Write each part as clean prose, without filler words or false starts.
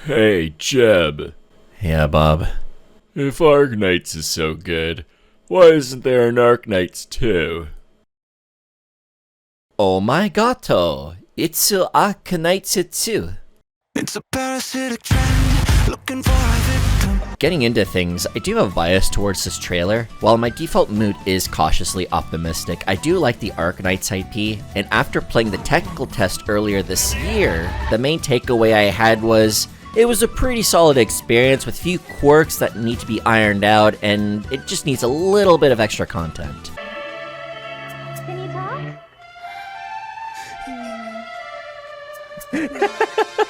Hey, Jeb. Yeah, Bob. If Arknights is so good, why isn't there an Arknights 2? Oh my gato, itsu arknights too. It's a parasitic trend, looking for a victim. Getting into things, I do have a bias towards this trailer. While my default mood is cautiously optimistic, I do like the Arknights IP, and after playing the technical test earlier this year, the main takeaway I had was, it was a pretty solid experience with few quirks that need to be ironed out, and it just needs a little bit of extra content. Can you talk?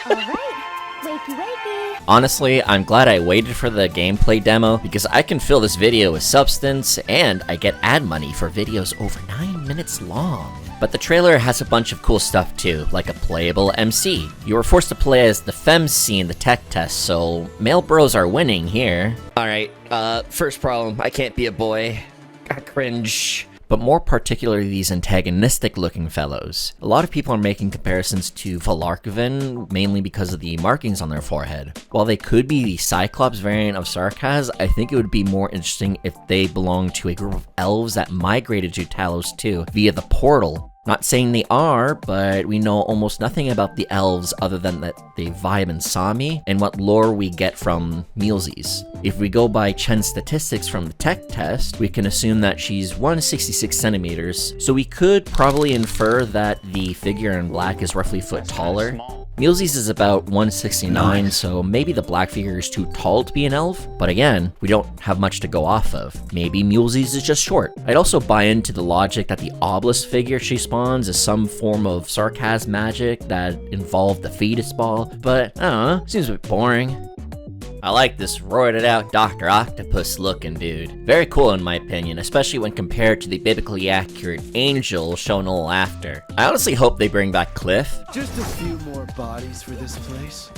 Alright, wakey wakey. Honestly, I'm glad I waited for the gameplay demo because I can fill this video with substance and I get ad money for videos over 9 minutes long. But the trailer has a bunch of cool stuff too, like a playable MC. You were forced to play as the femc in the tech test, so male bros are winning here. Alright, first problem, I can't be a boy. Cringe. But more particularly these antagonistic looking fellows. A lot of people are making comparisons to Valarkvin, mainly because of the markings on their forehead. While they could be the Cyclops variant of Sarkaz, I think it would be more interesting if they belonged to a group of elves that migrated to Talos 2 via the portal. Not saying they are, but we know almost nothing about the elves other than that they vibe in Sami and what lore we get from Mealsies. If we go by Chen's statistics from the tech test, we can assume that she's 166 centimeters, so we could probably infer that the figure in black is roughly a foot taller. Mealsies is about 169, so maybe the black figure is too tall to be an elf, but again, we don't have much to go off of. Maybe Mealsies is just short. I'd also buy into the logic that the obelisk figure she spawns is some form of sarcasm magic that involved the fetus ball, but I don't know, seems a bit boring. I like this roided out Dr. Octopus looking dude. Very cool in my opinion, especially when compared to the biblically accurate angel shown a little after. I honestly hope they bring back Cliff. Just a few more bodies for this place.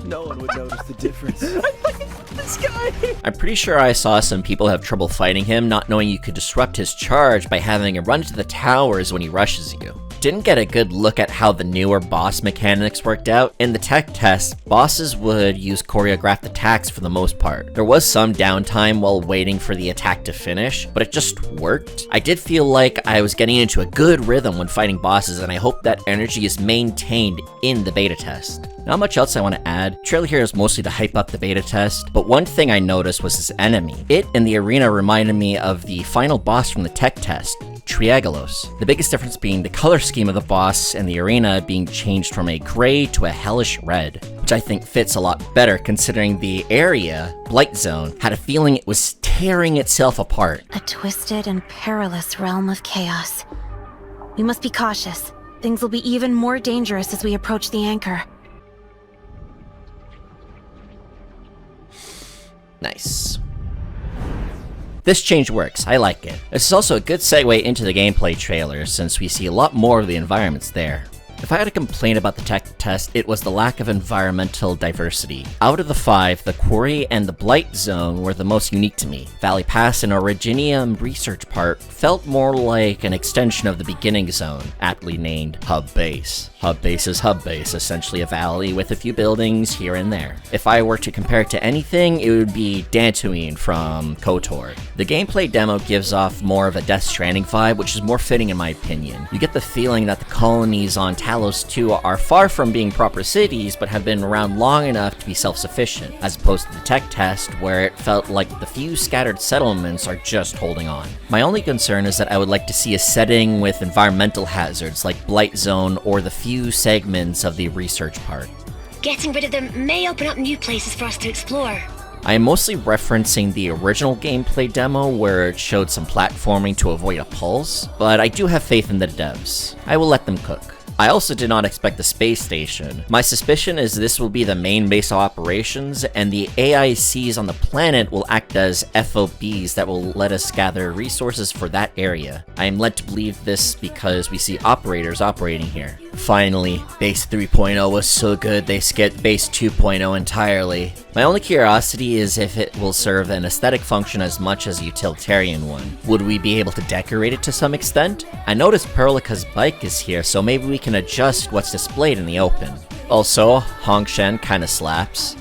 No one would notice the difference. This guy! I'm pretty sure I saw some people have trouble fighting him, not knowing you could disrupt his charge by having him run to the towers when he rushes you. Didn't get a good look at how the newer boss mechanics worked out. In the tech test, bosses would use choreographed attacks for the most part. There was some downtime while waiting for the attack to finish, but it just worked. I did feel like I was getting into a good rhythm when fighting bosses, and I hope that energy is maintained in the beta test. Not much else I want to add. Trailer here is mostly to hype up the beta test, but one thing I noticed was his enemy. It in the arena reminded me of the final boss from the tech test, Triagalos. The biggest difference being the color scheme of the boss and the arena being changed from a gray to a hellish red, which I think fits a lot better considering the area, Blight Zone, had a feeling it was tearing itself apart. A twisted and perilous realm of chaos. We must be cautious. Things will be even more dangerous as we approach the anchor. Nice. This change works, I like it. This is also a good segue into the gameplay trailer, since we see a lot more of the environments there. If I had a complaint about the tech test, it was the lack of environmental diversity. Out of the 5, the Quarry and the Blight Zone were the most unique to me. Valley Pass and Originium Research Part felt more like an extension of the Beginning Zone, aptly named Hub Base. Hub Base is Hub Base, essentially a valley with a few buildings here and there. If I were to compare it to anything, it would be Dantooine from KOTOR. The gameplay demo gives off more of a Death Stranding vibe, which is more fitting in my opinion. You get the feeling that the colonies on Talos 2 are far from being proper cities, but have been around long enough to be self-sufficient, as opposed to the tech test, where it felt like the few scattered settlements are just holding on. My only concern is that I would like to see a setting with environmental hazards like Blight Zone or the few segments of the research part. Getting rid of them may open up new places for us to explore. I am mostly referencing the original gameplay demo where it showed some platforming to avoid a pulse, but I do have faith in the devs. I will let them cook. I also did not expect the space station. My suspicion is this will be the main base of operations, and the AICs on the planet will act as FOBs that will let us gather resources for that area. I am led to believe this because we see operators operating here. Finally, Base 3.0 was so good they skipped Base 2.0 entirely. My only curiosity is if it will serve an aesthetic function as much as a utilitarian one. Would we be able to decorate it to some extent? I noticed Perlica's bike is here, so maybe we can adjust what's displayed in the open. Also, Hong Shen kinda slaps.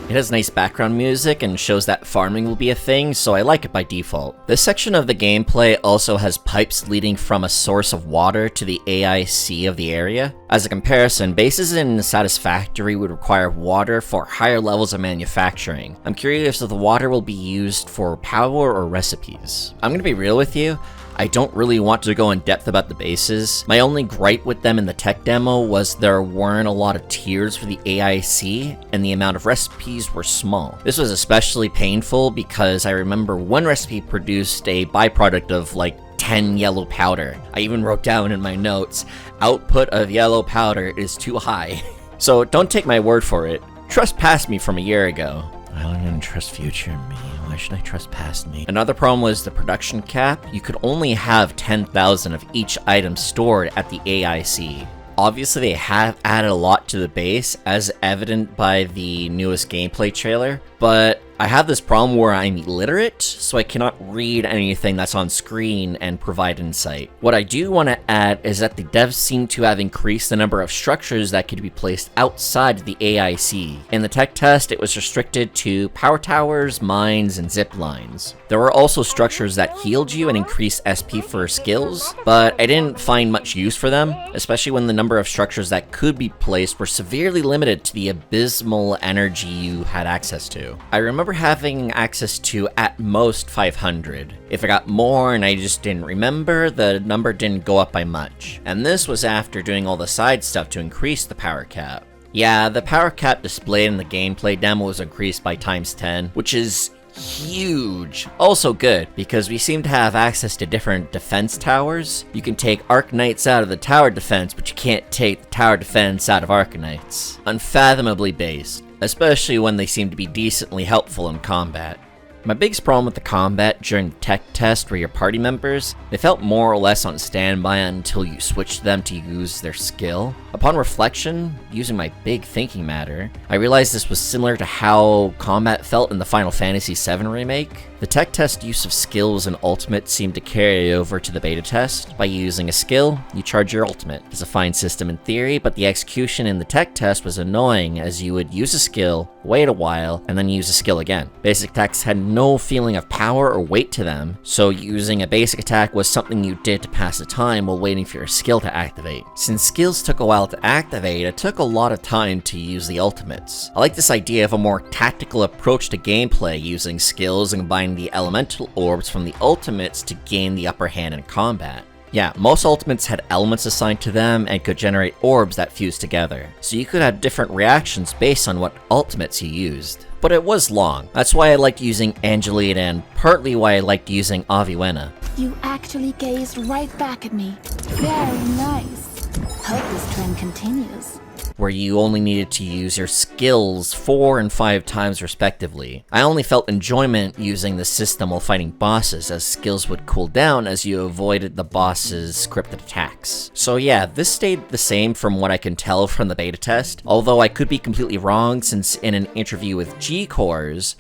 It has nice background music and shows that farming will be a thing, so I like it by default. This section of the gameplay also has pipes leading from a source of water to the AIC of the area. As a comparison, bases in Satisfactory would require water for higher levels of manufacturing. I'm curious if the water will be used for power or recipes. I'm gonna be real with you. I don't really want to go in depth about the bases. My only gripe with them in the tech demo was there weren't a lot of tiers for the AIC, and the amount of recipes were small. This was especially painful because I remember one recipe produced a byproduct of like 10 yellow powder. I even wrote down in my notes, output of yellow powder is too high. So don't take my word for it. Trust past me from a year ago. I don't even trust future me. Why should I trust past me? Another problem was the production cap. You could only have 10,000 of each item stored at the AIC. Obviously, they have added a lot to the base, as evident by the newest gameplay trailer, but I have this problem where I'm illiterate, so I cannot read anything that's on screen and provide insight. What I do want to add is that the devs seem to have increased the number of structures that could be placed outside the AIC. In the tech test, it was restricted to power towers, mines, and zip lines. There were also structures that healed you and increased SP for skills, but I didn't find much use for them, especially when the number of structures that could be placed were severely limited to the abysmal energy you had access to. I remember having access to at most 500. If I got more and I just didn't remember, the number didn't go up by much. And this was after doing all the side stuff to increase the power cap. Yeah, the power cap displayed in the gameplay demo was increased by ×10, which is huge. Also good, because we seem to have access to different defense towers. You can take arknights out of the tower defense, but you can't take the tower defense out of arknights. Unfathomably based, especially when they seem to be decently helpful in combat. My biggest problem with the combat during the tech test were your party members. They felt more or less on standby until you switched them to use their skill. Upon reflection, using my big thinking matter, I realized this was similar to how combat felt in the Final Fantasy VII Remake. The tech test use of skills and ultimate seemed to carry over to the beta test. By using a skill, you charge your ultimate. It's a fine system in theory, but the execution in the tech test was annoying as you would use a skill, wait a while, and then use a skill again. Basic attacks had no feeling of power or weight to them, so using a basic attack was something you did to pass the time while waiting for your skill to activate. Since skills took a while to activate, it took a lot of time to use the ultimates. I like this idea of a more tactical approach to gameplay, using skills and combining the elemental orbs from the ultimates to gain the upper hand in combat. Yeah, most ultimates had elements assigned to them and could generate orbs that fused together, so you could have different reactions based on what ultimates you used. But it was long. That's why I liked using Angelita and partly why I liked using Aviwena. You actually gazed right back at me. Very nice. Hope this trend continues. Where you only needed to use your skills 4 and 5 times respectively. I only felt enjoyment using the system while fighting bosses, as skills would cool down as you avoided the boss's scripted attacks. So yeah, this stayed the same from what I can tell from the beta test, although I could be completely wrong since in an interview with G-Cores,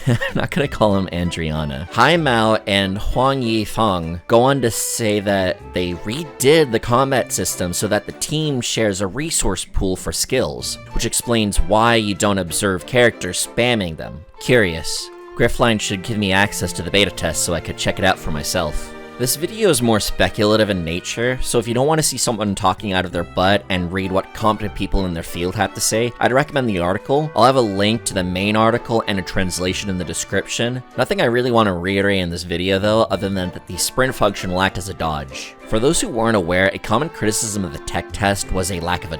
I'm not gonna call him Andriana, Hai Mao and Huang Yifeng go on to say that they redid the combat system so that the team shares a resource pool for skills, which explains why you don't observe characters spamming them. Curious. Griffline should give me access to the beta test so I could check it out for myself. This video is more speculative in nature, so if you don't want to see someone talking out of their butt and read what competent people in their field have to say, I'd recommend the article. I'll have a link to the main article and a translation in the description. Nothing I really want to reiterate in this video though, other than that the sprint function will act as a dodge. For those who weren't aware, a common criticism of the tech test was a lack of a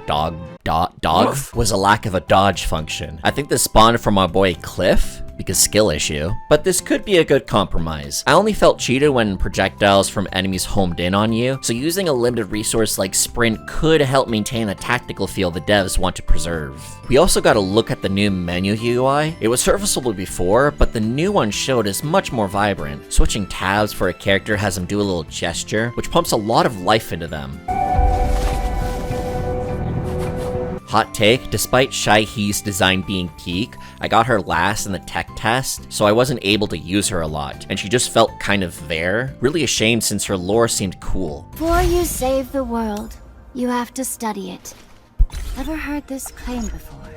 dodge function. I think this spawned from my boy Cliff, because skill issue, but this could be a good compromise. I only felt cheated when projectiles from enemies homed in on you, so using a limited resource like sprint could help maintain a tactical feel the devs want to preserve. We also got a look at the new menu UI. It was serviceable before, but the new one showed is much more vibrant. Switching tabs for a character has them do a little gesture, which pumps a lot of life into them. Hot take, despite Shai-Hee's design being peak, I got her last in the tech test, so I wasn't able to use her a lot, and she just felt kind of there. Really a shame since her lore seemed cool. Before you save the world, you have to study it. Ever heard this claim before?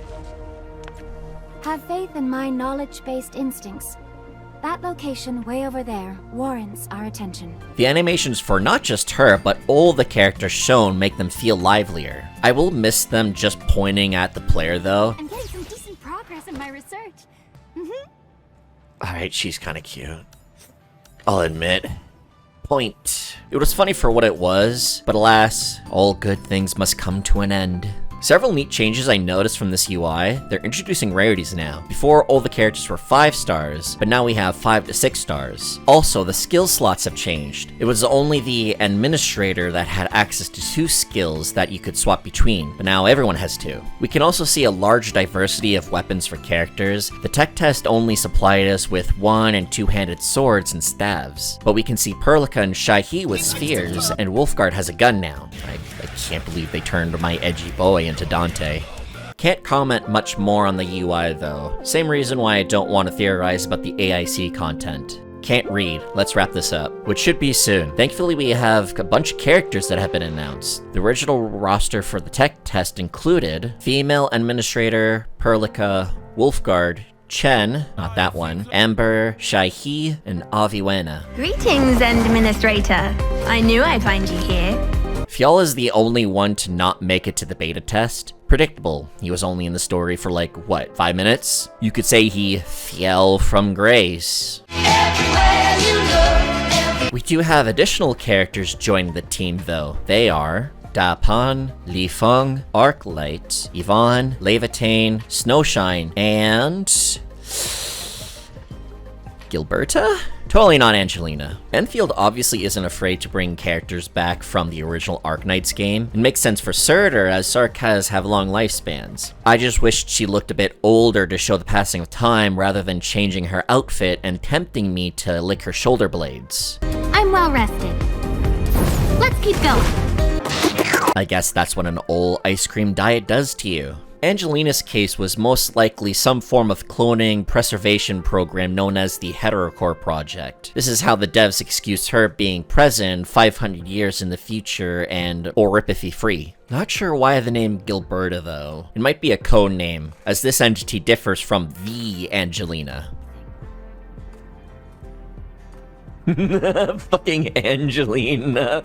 Have faith in my knowledge-based instincts. That location way over there warrants our attention. The animations for not just her, but all the characters shown make them feel livelier. I will miss them just pointing at the player though. I'm getting some decent progress in my research. Alright, she's kinda cute. I'll admit. Point. It was funny for what it was, but alas, all good things must come to an end. Several neat changes I noticed from this UI. They're introducing rarities now. Before, all the characters were 5 stars, but now we have 5 to 6 stars. Also, the skill slots have changed. It was only the administrator that had access to 2 skills that you could swap between, but now everyone has 2. We can also see a large diversity of weapons for characters. The tech test only supplied us with 1- and 2-handed swords and staves, but we can see Perlica and Shai-Hee with spears, and Wolfguard has a gun now. I can't believe they turned my edgy boy into Dante. Can't comment much more on the UI though. Same reason why I don't want to theorize about the AIC content. Can't read. Let's wrap this up, which should be soon. Thankfully, we have a bunch of characters that have been announced. The original roster for the tech test included female administrator, Perlica, Wolfguard, Chen, not that one, Amber, Shai-Hee, and Aviwena. Greetings, Administrator. I knew I'd find you here. Fjall is the only one to not make it to the beta test. Predictable. He was only in the story for like, what, 5 minutes? You could say he fell from grace. We do have additional characters joining the team though. They are Da Pan, Li Feng, Arklight, Yvonne, Levitane, Snowshine, and Gilberta? Totally not Angelina. Endfield obviously isn't afraid to bring characters back from the original Arknights game. It makes sense for Surtur, as Sarkaz have long lifespans. I just wished she looked a bit older to show the passing of time rather than changing her outfit and tempting me to lick her shoulder blades. I'm well rested. Let's keep going. I guess that's what an old ice cream diet does to you. Angelina's case was most likely some form of cloning preservation program known as the Heterocore Project. This is how the devs excuse her being present 500 years in the future and oripathy free. Not sure why the name Gilberta though. It might be a code name, as this entity differs from the Angelina. Fucking Angelina.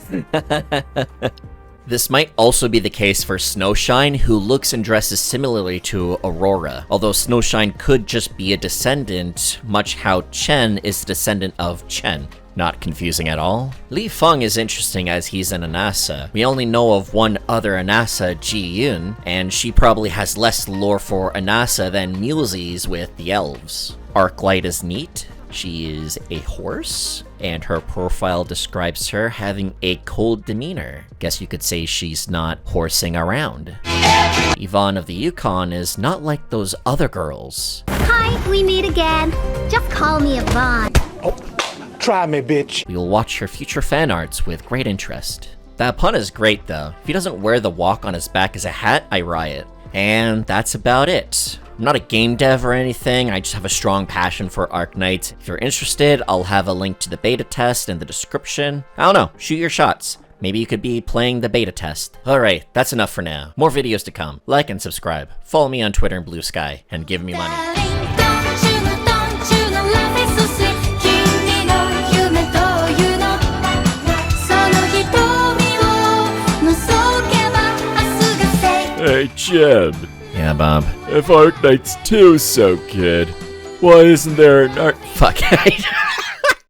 This might also be the case for Snowshine, who looks and dresses similarly to Aurora, although Snowshine could just be a descendant, much how Chen is the descendant of Chen. Not confusing at all. Li Feng is interesting as he's an Anasa. We only know of one other Anasa, Ji Yun, and she probably has less lore for Anasa than Mulesies with the elves. Arklight is neat. She is a horse, and her profile describes her having a cold demeanor. Guess you could say she's not horsing around. Yvonne of the Yukon is not like those other girls. Hi, we meet again. Just call me Yvonne. Try me, bitch. We will watch her future fan arts with great interest. That pun is great though. If he doesn't wear the walk on his back as a hat, I riot. And that's about it. I'm not a game dev or anything, I just have a strong passion for Arknights. If you're interested, I'll have a link to the beta test in the description. I don't know, shoot your shots. Maybe you could be playing the beta test. Alright, that's enough for now. More videos to come. Like and subscribe. Follow me on Twitter and Blue Sky, and give me money. Hey, Jeb. Yeah, Bob. If Arknights 2's so good, why isn't there an Fuck.